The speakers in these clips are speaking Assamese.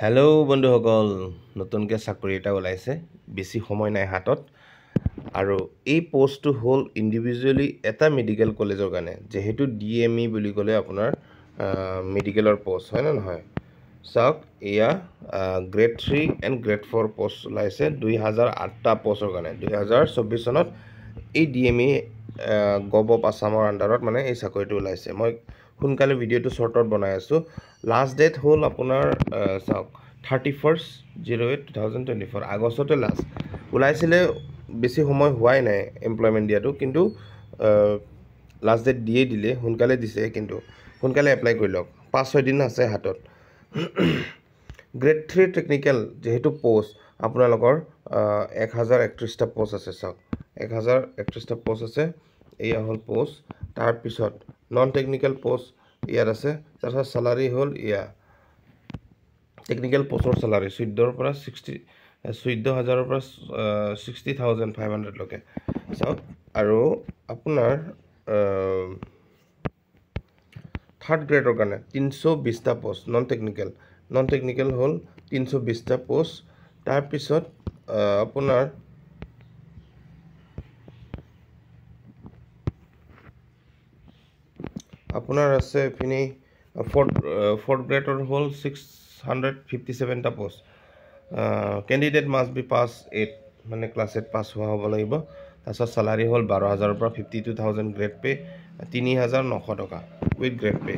হেল্ল' বন্ধুসকল, নতুনকৈ চাকৰি এটা ওলাইছে, বেছি সময় নাই হাতত। আৰু এই পোষ্টটো হ'ল ইণ্ডিভিজুৱেলি এটা মেডিকেল কলেজৰ কাৰণে, যিহেতু DME বুলি ক'লে আপোনাৰ মেডিকেলৰ পোষ্ট হয় নে নহয়। চাওক, এয়া গ্ৰেড 3 এণ্ড গ্ৰেড 4 পোষ্ট ওলাইছে 2008টা পোষ্টৰ কাৰণে। 2024 চনত এই DME গভ অফ আছামৰ আণ্ডাৰত মানে এই চাকৰিটো ওলাইছে। মই সোনকালে ভিডিঅ'টো শ্বৰ্টত বনাই আছোঁ। লাষ্ট ডেট হ'ল আপোনাৰ চাওক 31/08/2024 আগষ্টতে লাষ্ট ওলাইছিলে। বেছি সময় হোৱাই নাই এমপ্লয়মেণ্ট দিয়াটো, কিন্তু লাষ্ট ডেট দিলে, সোনকালে দিছে। কিন্তু সোনকালে এপ্লাই কৰি লওক, 5-6 দিন আছে হাতত। গ্ৰেড 3 টেকনিকেল যিহেতু পোষ্ট আপোনালোকৰ 1031টা পোষ্ট আছে। চাওক, 1031টা পোষ্ট আছে। এয়া হ'ল পোষ্ট। তাৰপিছত নন টেকনিকেল পোষ্ট ইয়াত আছে। তাৰপিছত চেলাৰী হ'ল এয়া টেকনিকেল পোষ্টৰ চেলাৰী 14,000 পৰা 60,500লৈকে। চাওক, আৰু আপোনাৰ থাৰ্ড গ্ৰেডৰ কাৰণে 320টা পোষ্ট। নন টেকনিকেল হ'ল 320টা পোষ্ট। তাৰপিছত আপোনাৰ আছে এইপিনি ফৰ্থ গ্ৰেডৰ হ'ল 657টা পোষ্ট। কেণ্ডিডেট মাষ্ট বি পাছ 8 মানে ক্লাছ 8 পাছ হোৱা হ'ব লাগিব। তাৰপিছত চেলাৰী হ'ল 12,000 পৰা 52,000, গ্ৰেড পে 3,900 টকা উইথ গ্ৰেড পে।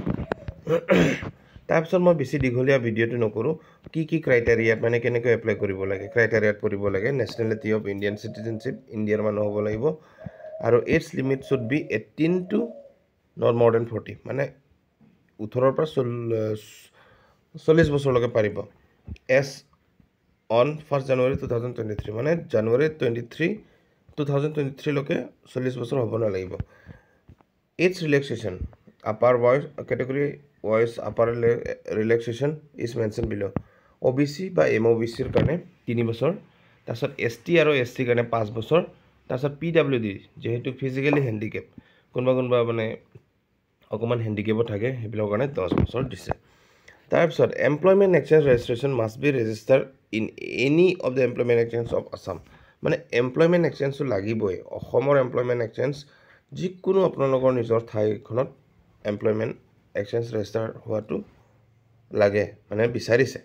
তাৰপিছত মই বেছি দীঘলীয়া ভিডিঅ'টো নকৰোঁ। কি ক্ৰাইটেৰিয়াত মানে কেনেকৈ এপ্লাই কৰিব লাগে, ক্ৰাইটেৰিয়াত পঢ়িব লাগে। নেশ্যনেলিটি অফ ইণ্ডিয়ান চিটিজেনশ্বিপ, ইণ্ডিয়াৰ মানুহ হ'ব লাগিব। আৰু age limit should be 18 to not more than 40, মানে 18 পৰা 40 বছৰলৈকে পাৰিব। এছ অন 1 জানুৱাৰী 2023, মানে জানুৱাৰী 2023লৈকে 40 বছৰ হ'ব নালাগিব। Age relaxation upper wise category wise upper relaxation is mention below'. OBC বা MOBCৰ কাৰণে 3 বছৰ। তাৰপিছত ST আৰু SC কাৰণে 5 বছৰ। তাৰপিছত PWD যিহেতু ফিজিকেলি হেণ্ডিকেপ, কোনোবা মানে অকণমান হেণ্ডিকেপো থাকে, সেইবিলাকৰ কাৰণে 10 বছৰ দিছে। তাৰপিছত employment exchange registration must B register in any of the employment exchange of Assam, মানে এমপ্লয়মেণ্ট এক্সচেঞ্জটো লাগিবই। অসমৰ এমপ্লয়মেণ্ট এক্সচেঞ্জ যিকোনো আপোনালোকৰ নিজৰ ঠাইখনত এমপ্লয়মেণ্ট এক্সচেঞ্জ ৰেজিষ্টাৰ হোৱাটো লাগে, মানে বিচাৰিছে।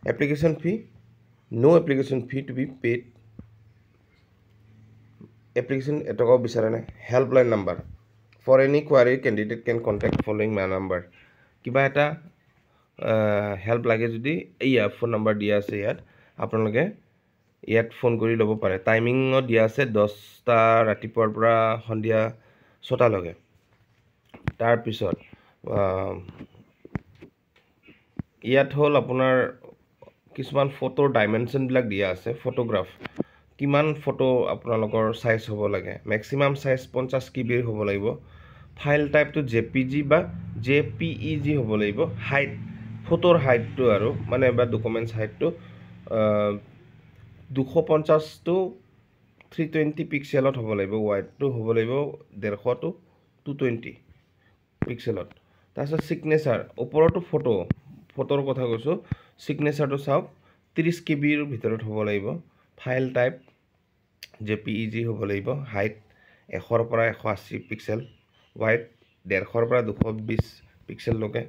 Application fee no application fee to be paid. Application এটকাও বিচৰা নাই। Helpline number for any query candidate can contact following my number. কিবা এটা হেল্প লাগে যদি এইয়া ফোন নাম্বাৰ দিয়া আছে, ইয়াত আপোনালোকে ইয়াত ফোন কৰি ল'ব পাৰে। টাইমিঙত দিয়া আছে 10টা ৰাতিপুৱাৰ পৰা সন্ধিয়া 6টালৈকে। তাৰপিছত ইয়াত হ'ল আপোনাৰ কিছুমান ফটোৰ ডাইমেনশ্যনবিলাক দিয়া আছে। ফটোগ্ৰাফ কিমান ফটো আপোনালোকৰ চাইজ হ'ব লাগে, মেক্সিমাম চাইজ 50 KB হ'ব লাগিব। ফাইল টাইপটো JPG বা JPEG হ'ব লাগিব। হাইট, ফটোৰ হাইটটো আৰু মানে বা ডকুমেণ্টছ হাইটটো 250 to 320 পিক্সেলত হ'ব লাগিব। ৱাইডটো হ'ব লাগিব 150 to 220 পিক্সেলত। তাৰপিছত ছিগনেচাৰ, ওপৰতো ফটোৰ কথা কৈছোঁ। ছিগনেচাৰটো চাওক 30 KBৰ ভিতৰত হ'ব লাগিব। ফাইল টাইপ JPEG হ'ব লাগিব। হাইট 100 পৰা 180 পিক্সেল, ৱাইড 150 পৰা 220 পিক্সেললৈকে।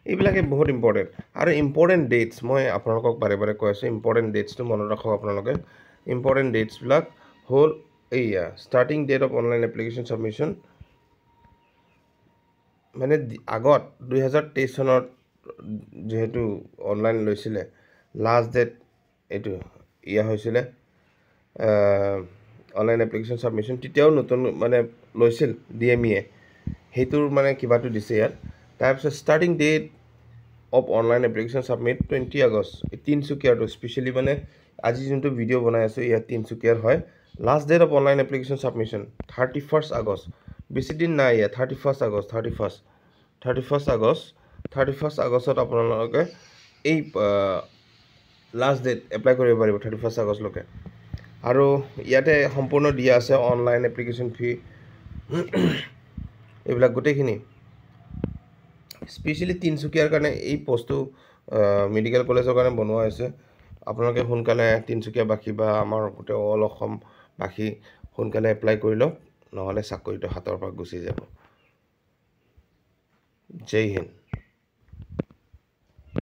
এইবিলাকে বহুত ইম্পৰ্টেণ্ট। আৰু ইম্পৰ্টেণ্ট ডেটছ মই আপোনালোকক বাৰে বাৰে কৈ আছোঁ, ইম্পৰ্টেণ্ট ডেটছটো মনত ৰাখক আপোনালোকে। ইম্পৰ্টেণ্ট ডেটছবিলাক হ'ল এইয়া starting date of online application submission, মানে আগত 2023 চনত যিহেতু অনলাইন লৈছিলে, লাষ্ট ডেট এইটো হৈছিলে অনলাইন এপ্লিকেশ্যন ছাবমিশ্যন। তেতিয়াও নতুন মানে লৈছিল DME, সেইটোৰ মানে কিবাটো দিছে ইয়াত। তাৰপিছত starting date of online application submit 20 আগষ্ট। তিনিচুকীয়াটো স্পেচিয়েলি মানে আজি যোনটো ভিডিঅ' বনাই আছোঁ ইয়াত তিনিচুকীয়াৰ হয়। Last date of online application submission 31 আগষ্ট। বেছি দিন নাই ইয়াত, 31 আগষ্ট। 31 আগষ্টত আপোনালোকে এই লাষ্ট ডেট এপ্লাই কৰিব পাৰিব 31 আগষ্টলৈকে। আৰু ইয়াতে সম্পূৰ্ণ দিয়া আছে অনলাইন এপ্লিকেশ্যন ফি এইবিলাক গোটেইখিনি। স্পেচিয়েলি তিনিচুকীয়াৰ কাৰণে এই পোষ্টটো মেডিকেল কলেজৰ কাৰণে বনোৱা হৈছে আপোনালোকে সোনকালে তিনিচুকীয়াবাসী বা আমাৰ গোটেই অল অসমবাসী সোনকালে এপ্লাই কৰি লওক নহ'লে চাকৰিটো হাতৰ পৰা গুচি যাব জয় হিন্দ